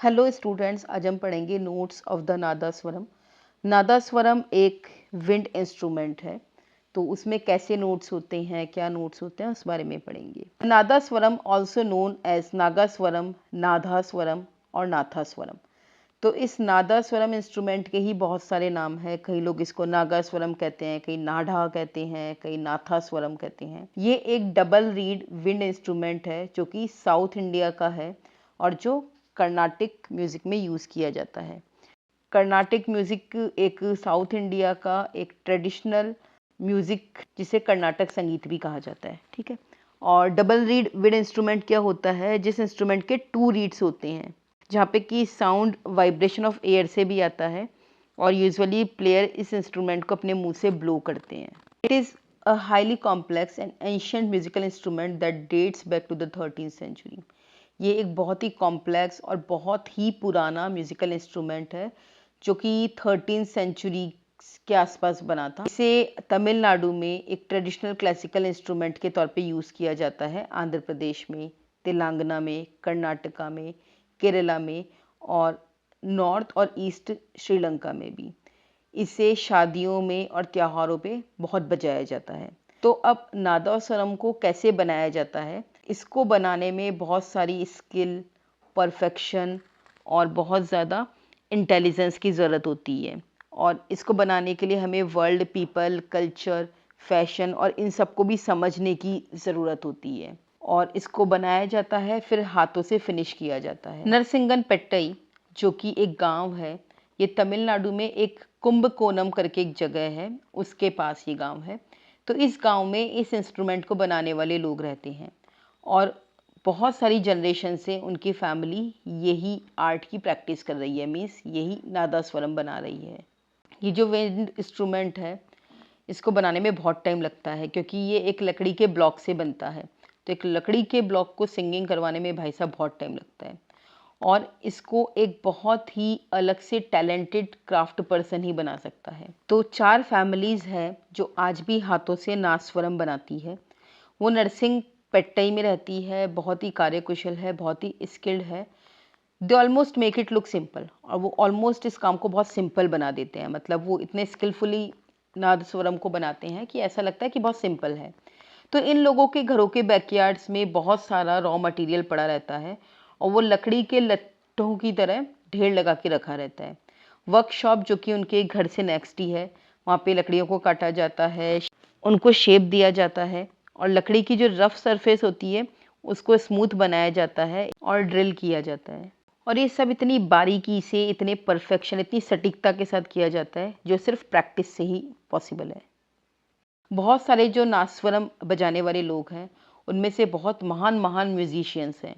Hello students, आज हम पढ़ेंगे नोट्स ऑफ द नादास्वरम। नादास्वरम एक विंड इंस्ट्रूमेंट है, तो उसमें कैसे नोट्स होते हैं, क्या नोट्स होते हैं, उस बारे में पढ़ेंगे। नादास्वरम ऑल्सो नोन एज नागास्वरम, नादास्वरम और नाथास्वरम। तो इस नादास्वरम इंस्ट्रूमेंट के ही बहुत सारे नाम हैं। कई लोग इसको नागास्वरम कहते हैं, कई नाढ़ा कहते हैं, कई नाथास्वरम कहते हैं। ये एक डबल रीड विंड इंस्ट्रूमेंट है जो कि साउथ इंडिया का है और जो कर्नाटिक म्यूज़िक में यूज़ किया जाता है। कर्नाटिक म्यूज़िक एक साउथ इंडिया का एक ट्रेडिशनल म्यूज़िक जिसे कर्नाटक संगीत भी कहा जाता है, ठीक है। और डबल रीड विंड इंस्ट्रूमेंट क्या होता है? जिस इंस्ट्रूमेंट के 2 रीड्स होते हैं, जहाँ पे कि साउंड वाइब्रेशन ऑफ एयर से भी आता है और यूजुअली प्लेयर इस इंस्ट्रूमेंट को अपने मुंह से ब्लो करते हैं। It is a highly complex and ancient musical instrument that dates back to the 13th century. ये एक बहुत ही कॉम्प्लेक्स और बहुत ही पुराना म्यूजिकल इंस्ट्रूमेंट है जो कि 13th सेंचुरी के आसपास बना था। इसे तमिलनाडु में एक ट्रेडिशनल क्लासिकल इंस्ट्रूमेंट के तौर पे यूज़ किया जाता है। आंध्र प्रदेश में, तेलंगाना में, कर्नाटका में, केरला में और नॉर्थ और ईस्ट श्रीलंका में भी इसे शादियों में और त्योहारों पे बहुत बजाया जाता है। तो अब नादस्वरम को कैसे बनाया जाता है? इसको बनाने में बहुत सारी स्किल, परफेक्शन और बहुत ज़्यादा इंटेलिजेंस की ज़रूरत होती है और इसको बनाने के लिए हमें वर्ल्ड, पीपल, कल्चर, फैशन और इन सबको भी समझने की ज़रूरत होती है और इसको बनाया जाता है, फिर हाथों से फिनिश किया जाता है। नरसिंगनपेट्टई जो कि एक गांव है, ये तमिलनाडु में एक कुंभकोणम करके एक जगह है, उसके पास ये गांव है। तो इस गांव में इस इंस्ट्रूमेंट को बनाने वाले लोग रहते हैं और बहुत सारी जनरेशन से उनकी फैमिली यही आर्ट की प्रैक्टिस कर रही है, मीन्स यही नादस्वरम बना रही है। ये जो विंड इंस्ट्रूमेंट है, इसको बनाने में बहुत टाइम लगता है क्योंकि ये एक लकड़ी के ब्लॉक से बनता है। तो एक लकड़ी के ब्लॉक को सिंगिंग करवाने में भाई साहब बहुत टाइम लगता है और इसको एक बहुत ही अलग से टैलेंटेड क्राफ्ट पर्सन ही बना सकता है। तो 4 फैमिलीज़ हैं जो आज भी हाथों से नादस्वरम बनाती है। वो नरसिंगपेट्टई में रहती है, बहुत ही कार्यकुशल है, बहुत ही स्किल्ड है। They almost make it look simple और वो ऑलमोस्ट इस काम को बहुत सिंपल बना देते हैं। मतलब वो इतने स्किलफुली नादस्वरम को बनाते हैं कि ऐसा लगता है कि बहुत सिंपल है। तो इन लोगों के घरों के बैकयार्ड्स में बहुत सारा रॉ मटेरियल पड़ा रहता है और वो लकड़ी के लट्ठों की तरह ढेर लगा के रखा रहता है। वर्कशॉप जो कि उनके घर से नेक्स्ट ही है, वहाँ पे लकड़ियों को काटा जाता है, उनको शेप दिया जाता है और लकड़ी की जो रफ सरफेस होती है उसको स्मूथ बनाया जाता है और ड्रिल किया जाता है। और ये सब इतनी बारीकी से, इतने परफेक्शन, इतनी सटीकता के साथ किया जाता है जो सिर्फ प्रैक्टिस से ही पॉसिबल है। बहुत सारे जो नादस्वरम बजाने वाले लोग हैं, उनमें से बहुत महान महान म्यूजिशियंस हैं,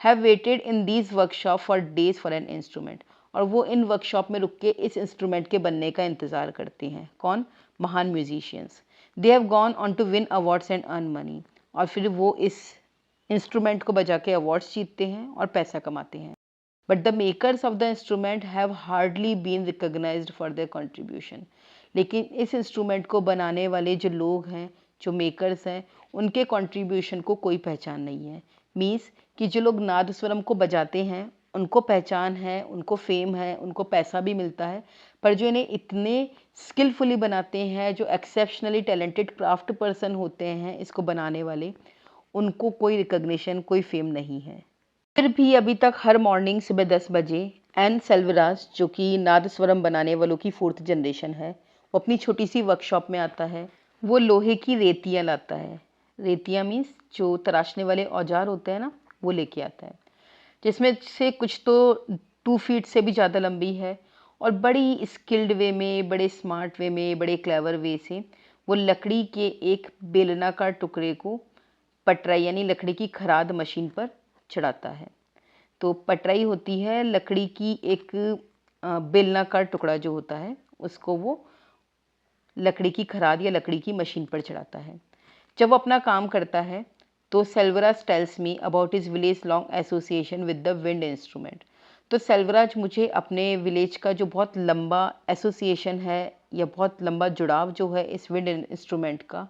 have waited in these workshop for days for an instrument. और वो इन वर्कशॉप में रुक के इस इंस्ट्रूमेंट के बनने का इंतज़ार करते हैं। कौन? महान musicians. They have gone on to win awards and earn money. और फिर वो इस इंस्ट्रूमेंट को बजा के अवार्ड्स जीतते हैं और पैसा कमाते हैं। But the makers of the instrument have hardly been recognized for their contribution. लेकिन इस इंस्ट्रूमेंट को बनाने वाले जो लोग हैं, जो मेकर्स हैं, उनके कंट्रीब्यूशन को कोई पहचान नहीं है। मीन्स कि जो लोग नादस्वरम को बजाते हैं उनको पहचान है, उनको फेम है, उनको पैसा भी मिलता है, पर जो इन्हें इतने स्किलफुली बनाते हैं, जो एक्सेप्शनली टैलेंटेड क्राफ्ट पर्सन होते हैं इसको बनाने वाले, उनको कोई रिकग्निशन, कोई फेम नहीं है। फिर भी अभी तक हर मॉर्निंग सुबह 10 बजे एन सेल्वराज जो कि नादस्वरम बनाने वालों की 4th जनरेशन है, वो अपनी छोटी सी वर्कशॉप में आता है। वो लोहे की रेतियाँ लाता है। रेतियाँ मीन्स जो तराशने वाले औजार होते हैं ना, वो लेके आता है, जिसमें से कुछ तो 2 फीट से भी ज़्यादा लंबी है और बड़ी स्किल्ड वे में, बड़े स्मार्ट वे में, बड़े क्लेवर वे से वो लकड़ी के एक बेलनाकार टुकड़े को पटराई यानी लकड़ी की खराद मशीन पर चढ़ाता है। तो पटराई होती है लकड़ी की एक बेलनाकार टुकड़ा जो होता है, उसको वो लकड़ी की खराद या लकड़ी की मशीन पर चढ़ाता है। जब वो अपना काम करता है तो Selvaraj tells me about his village long association with the wind instrument. तो सेल्वराज मुझे अपने विलेज का जो बहुत लंबा एसोसिएशन है या बहुत लंबा जुड़ाव जो है इस विंड इंस्ट्रूमेंट का,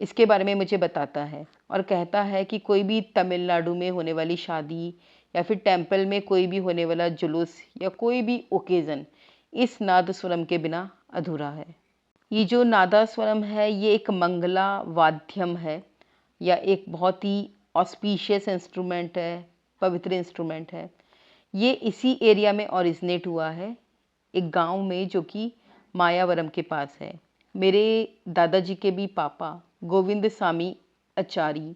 इसके बारे में मुझे बताता है और कहता है कि कोई भी तमिलनाडु में होने वाली शादी या फिर टेम्पल में कोई भी होने वाला जुलूस या कोई भी ओकेज़न इस नादस्वरम के बिना अधूरा है। ये जो नादस्वरम है ये एक मंगला वाद्यम है या एक बहुत ही ऑस्पिशियस इंस्ट्रूमेंट है, पवित्र इंस्ट्रूमेंट है। ये इसी एरिया में ओरिजिनेट हुआ है, एक गांव में जो कि मायावरम के पास है। मेरे दादाजी के भी पापा गोविंद स्वामी आचारी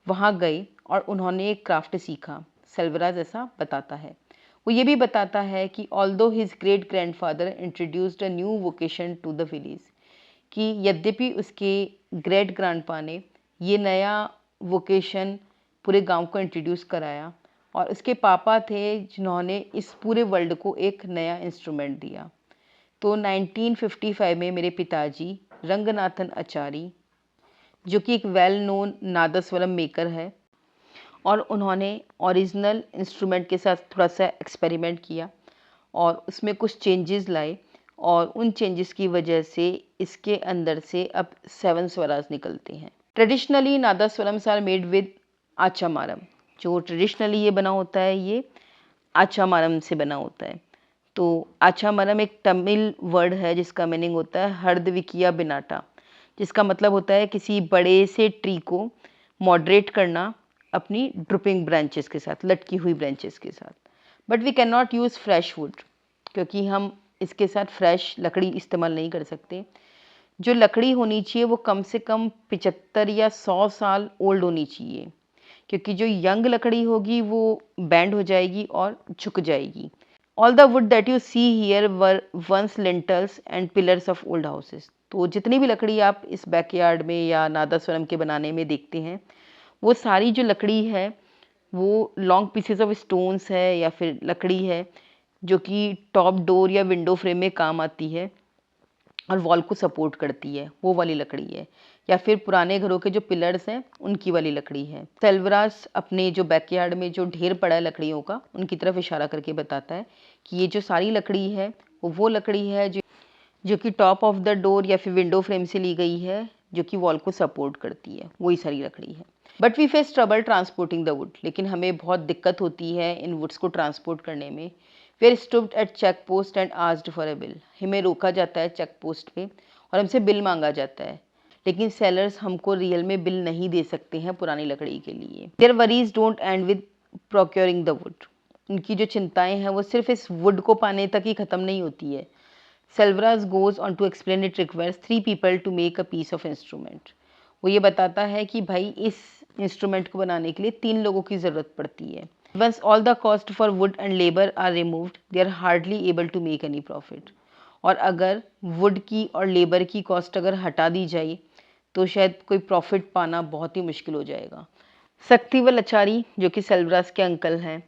वहाँ गए और उन्होंने एक क्राफ्ट सीखा। सेल्वराज ऐसा बताता है। वो ये भी बताता है कि although his great grandfather introduced a new vocation to the village, कि यद्यपि उसके ग्रेट ग्रैंडपा ने ये नया वोकेशन पूरे गांव को इंट्रोड्यूस कराया और उसके पापा थे जिन्होंने इस पूरे वर्ल्ड को एक नया इंस्ट्रूमेंट दिया। तो 1955 में मेरे पिताजी रंगनाथन आचारी, जो कि एक वेल नोन नादस्वरम मेकर है, और उन्होंने ओरिजिनल इंस्ट्रूमेंट के साथ थोड़ा सा एक्सपेरिमेंट किया और उसमें कुछ चेंजेस लाए और उन चेंजेस की वजह से इसके अंदर से अब 7 स्वराज निकलते हैं। Traditionally nadaswarams are made with आचामारम। जो ट्रेडिशनली ये बना होता है ये आचामारम से बना होता है। तो आचामारम एक तमिल वर्ड है जिसका मीनिंग होता है हर्दविकिया बिनाटा, जिसका मतलब होता है किसी बड़े से ट्री को मॉडरेट करना अपनी ड्रूपिंग ब्रांचेस के साथ, लटकी हुई ब्रांचेस के साथ। But we can not use fresh wood, क्योंकि हम इसके साथ फ्रेश लकड़ी इस्तेमाल नहीं कर सकते। जो लकड़ी होनी चाहिए वो कम से कम 75 या 100 साल ओल्ड होनी चाहिए, क्योंकि जो यंग लकड़ी होगी वो बैंड हो जाएगी और झुक जाएगी। All the wood that you see here were once lintels and pillars of old houses. तो जितनी भी लकड़ी आप इस बैकयार्ड में या नादस्वरम के बनाने में देखते हैं, वो सारी जो लकड़ी है वो लॉन्ग पीसेस ऑफ स्टोन्स है या फिर लकड़ी है जो कि टॉप डोर या विंडो फ्रेम में काम आती है और वॉल को सपोर्ट करती है, वो वाली लकड़ी है। या फिर पुराने घरों के जो पिलर्स हैं उनकी वाली लकड़ी है। सेल्वरास अपने जो बैकयार्ड में जो ढेर पड़ा है लकड़ियों का, उनकी तरफ इशारा करके बताता है कि ये जो सारी लकड़ी है वो लकड़ी है जो कि टॉप ऑफ द डोर या फिर विंडो फ्रेम से ली गई है, जो कि वॉल को सपोर्ट करती है, वही सारी लकड़ी है। But we face trouble transporting the wood, लेकिन हमें बहुत दिक्कत होती है इन वुड्स को ट्रांसपोर्ट करने में। We are stopped at check post and asked for a bill. हमें रोका जाता है चेक पोस्ट पे और हमसे बिल मांगा जाता है, लेकिन सेलर्स हमको रियल में बिल नहीं दे सकते हैं पुरानी लकड़ी के लिए। Their worries don't end with procuring the wood. उनकी जो चिंताएं हैं वो सिर्फ इस वुड को पाने तक ही ख़त्म नहीं होती है। Selvaras goes on to explain it requires 3 people to make a piece of instrument. वो ये बताता है कि भाई इस इंस्ट्रूमेंट को बनाने के लिए 3 लोगों की ज़रूरत पड़ती है। Once all the cost for wood and labour are removed, they are hardly able to make any profit. और अगर वुड की और लेबर की कॉस्ट अगर हटा दी जाए तो शायद कोई प्रॉफिट पाना बहुत ही मुश्किल हो जाएगा। शक्तिवल आचारी, जो कि सेल्वरास के अंकल हैं,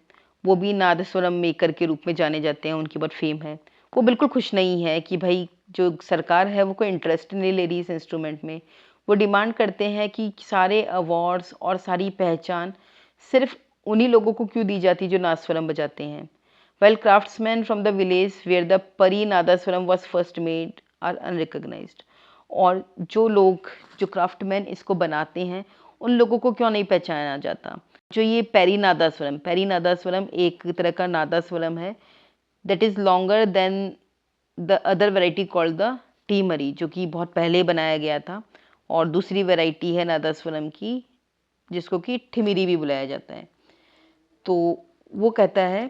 वो भी नादस्वरम मेकर के रूप में जाने जाते हैं, उनकी बहुत फेम है। वो बिल्कुल खुश नहीं है कि भाई जो सरकार है वो कोई इंटरेस्ट नहीं ले रही इस इंस्ट्रूमेंट में। वो डिमांड करते हैं कि सारे अवार्ड्स और सारी पहचान सिर्फ उन्हीं लोगों को क्यों दी जाती जो नादस्वरम बजाते हैं। Well craftsmen from the village where the Pari nadaswaram was first made are unrecognised. और जो लोग, जो क्राफ्टमैन इसको बनाते हैं, उन लोगों को क्यों नहीं पहचाना जाता। जो ये पेरी नादस्वरम एक तरह का नादस्वरम है that is longer than the other variety called the Timiri, जो कि बहुत पहले बनाया गया था। और दूसरी वैरायटी है नादस्वरम की जिसको कि ठिमिरी भी बुलाया जाता है। तो वो कहता है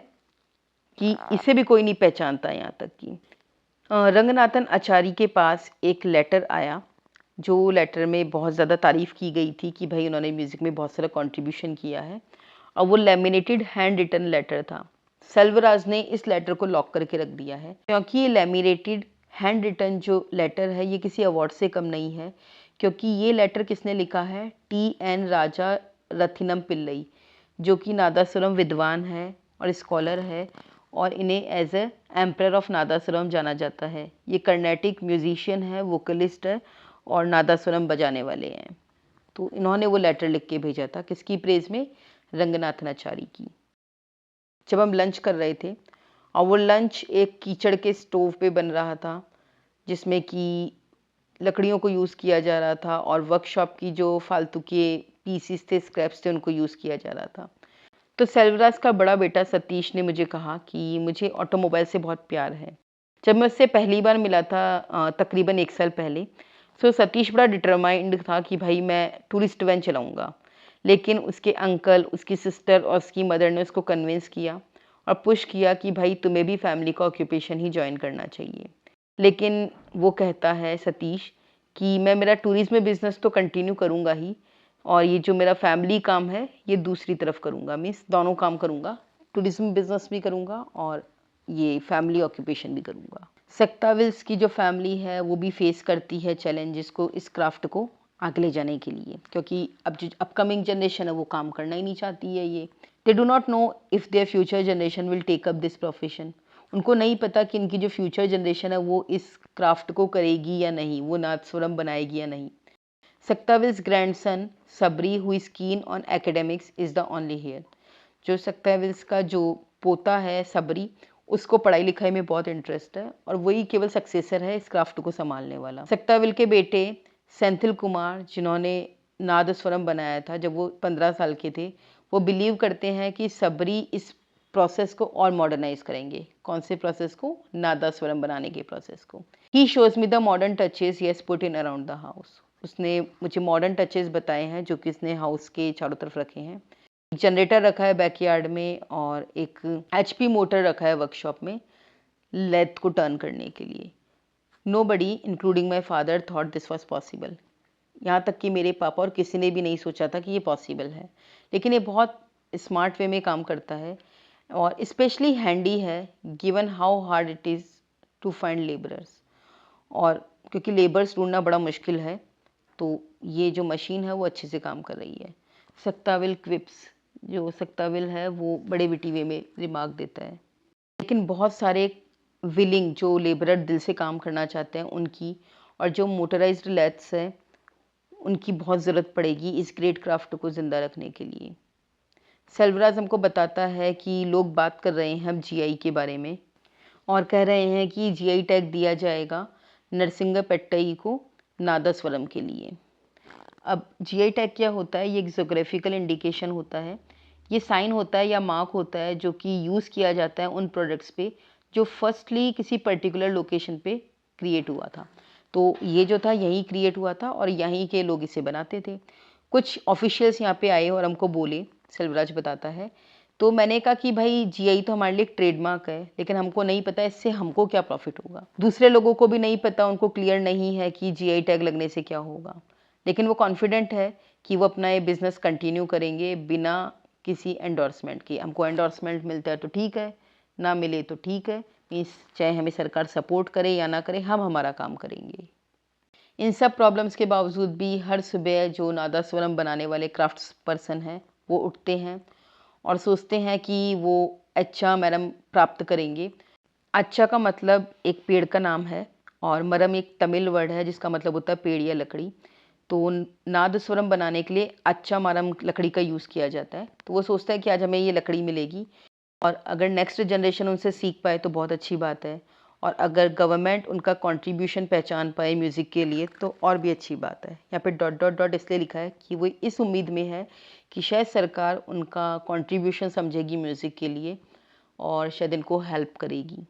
कि इसे भी कोई नहीं पहचानता यहाँ तक कि रंगनाथन आचारी के पास एक लेटर आया, जो लेटर में बहुत ज़्यादा तारीफ़ की गई थी कि भाई उन्होंने म्यूज़िक में बहुत सारा कंट्रीब्यूशन किया है, और वो लैमिनेटेड हैंड रिटन लेटर था। सेल्वराज ने इस लेटर को लॉक करके रख दिया है, क्योंकि ये लैमिनेटेड हैंड रिटन जो लेटर है ये किसी अवार्ड से कम नहीं है, क्योंकि ये लेटर किसने लिखा है, टी.एन. राजा रथिनम पिल्लई, जो कि नादस्वरम विद्वान है और स्कॉलर है, और इन्हें as a emperor of nadaswaram जाना जाता है। ये कर्नाटिक म्यूजिशियन है, वोकलिस्ट है और नादस्वरम बजाने वाले हैं। तो इन्होंने वो लेटर लिख के भेजा था, किसकी प्रेज में, रंगनाथन आचारी की। जब हम लंच कर रहे थे और वो लंच एक कीचड़ के स्टोव पे बन रहा था, जिसमें कि लकड़ियों को यूज़ किया जा रहा था और वर्कशॉप की जो फालतू के पीसीस थे, स्क्रैप्स थे, उनको यूज़ किया जा रहा था। तो सेल्वराज का बड़ा बेटा सतीश ने मुझे कहा कि मुझे ऑटोमोबाइल से बहुत प्यार है। जब मैं उससे पहली बार मिला था तकरीबन 1 साल पहले, तो सतीश बड़ा डिटरमाइंड था कि भाई मैं टूरिस्ट वैन चलाऊँगा। लेकिन उसके अंकल, उसकी सिस्टर और उसकी मदर ने उसको कन्विंस किया और पुश किया कि भाई तुम्हें भी फैमिली का ऑक्यूपेशन ही जॉइन करना चाहिए। लेकिन वो कहता है सतीश कि मैं मेरा टूरिज़्म बिज़नेस तो कंटिन्यू करूँगा ही और ये जो मेरा फैमिली काम है ये दूसरी तरफ करूँगा, मीन्स दोनों काम करूँगा, टूरिज़्म बिज़नेस भी करूँगा और ये फैमिली ऑक्यूपेशन भी करूँगा। सेक्टाविल्स की जो फैमिली है वो भी फेस करती है चैलेंजेस को, इस क्राफ्ट को आगे ले जाने के लिए, क्योंकि अब जो अपकमिंग जनरेशन है वो काम करना ही नहीं चाहती है ये। They do not know if their future generation will take up this profession. उनको नहीं पता कि इनकी जो फ्यूचर जनरेशन है वो इस क्राफ्ट को करेगी या नहीं, वो नादस्वरम बनाएगी या नहीं। Sectavil's grandson Sabri, who is keen on academics, is the only heir. जो सक्ताविल्स का जो पोता है सबरी, उसको पढ़ाई लिखाई में बहुत इंटरेस्ट है और वही केवल सक्सेसर है इस क्राफ्ट को संभालने वाला। सक्ताविल के बेटे सेंथिल कुमार, जिन्होंने नादस्वरम बनाया था जब वो 15 साल के थे, वो बिलीव करते हैं कि सबरी इस प्रोसेस को और मॉडर्नाइज करेंगे। कौन से प्रोसेस को? नादस्वरम बनाने के प्रोसेस को। He shows me the modern touches he has put in around the house. उसने मुझे मॉडर्न टचेस बताए हैं जो कि उसने हाउस के चारों तरफ रखे हैं। जनरेटर रखा है बैकयार्ड में और एक एचपी मोटर रखा है वर्कशॉप में लेथ को टर्न करने के लिए। Nobody including my father thought this was possible. यहाँ तक कि मेरे पापा और किसी ने भी नहीं सोचा था कि ये पॉसिबल है, लेकिन ये बहुत स्मार्ट वे में काम करता है और स्पेशली हैंडी है given how hard it is to find labourers. और क्योंकि लेबर्स ढूंढना बड़ा मुश्किल है, तो ये जो मशीन है वो अच्छे से काम कर रही है। सक्ताविल क्विप्स, जो सक्ताविल है वो बड़े विटी वे में रिमार्क देता है। लेकिन बहुत सारे विलिंग जो लेबरर दिल से काम करना चाहते हैं उनकी और जो मोटराइज्ड लेथ्स हैं उनकी बहुत ज़रूरत पड़ेगी इस ग्रेट क्राफ्ट को ज़िंदा रखने के लिए। सेल्वराज हमको बताता है कि लोग बात कर रहे हैं अब जीआई के बारे में और कह रहे हैं कि जीआई टैग दिया जाएगा नरसिंगपेट्टई को नादस्वरम के लिए। अब जीआई टैग क्या होता है? ये एक जोग्राफिकल इंडिकेशन होता है। ये साइन होता है या मार्क होता है जो कि यूज़ किया जाता है उन प्रोडक्ट्स पे जो फर्स्टली किसी पर्टिकुलर लोकेशन पे क्रिएट हुआ था। तो ये जो था यहीं क्रिएट हुआ था और यहीं के लोग इसे बनाते थे। कुछ ऑफिशियल्स यहाँ पे आए और हमको बोले, सेल्वराज बताता है, तो मैंने कहा कि भाई जीआई तो हमारे लिए एक ट्रेडमार्क है, लेकिन हमको नहीं पता इससे हमको क्या प्रॉफिट होगा। दूसरे लोगों को भी नहीं पता, उनको क्लियर नहीं है कि जीआई टैग लगने से क्या होगा, लेकिन वो कॉन्फिडेंट है कि वो अपना ये बिज़नेस कंटिन्यू करेंगे बिना किसी एंडोर्समेंट के। हमको एंडोर्समेंट मिलता है तो ठीक है, ना मिले तो ठीक है, मीन्स चाहे हमें सरकार सपोर्ट करे या ना करे, हम हमारा काम करेंगे। इन सब प्रॉब्लम्स के बावजूद भी हर सुबह जो नादस्वरम बनाने वाले क्राफ्ट्स पर्सन हैं वो उठते हैं और सोचते हैं कि वो अच्छा मरम प्राप्त करेंगे। अच्छा का मतलब एक पेड़ का नाम है और मरम एक तमिल वर्ड है जिसका मतलब होता है पेड़ या लकड़ी। तो नादस्वरम बनाने के लिए अच्छा मरम लकड़ी का यूज़ किया जाता है। तो वो सोचता है कि आज हमें ये लकड़ी मिलेगी और अगर नेक्स्ट जनरेशन उनसे सीख पाए तो बहुत अच्छी बात है और अगर गवर्नमेंट उनका कंट्रीब्यूशन पहचान पाए म्यूज़िक के लिए तो और भी अच्छी बात है। यहाँ पे डॉट डॉट डॉट इसलिए लिखा है कि वो इस उम्मीद में है कि शायद सरकार उनका कंट्रीब्यूशन समझेगी म्यूज़िक के लिए और शायद इनको हेल्प करेगी।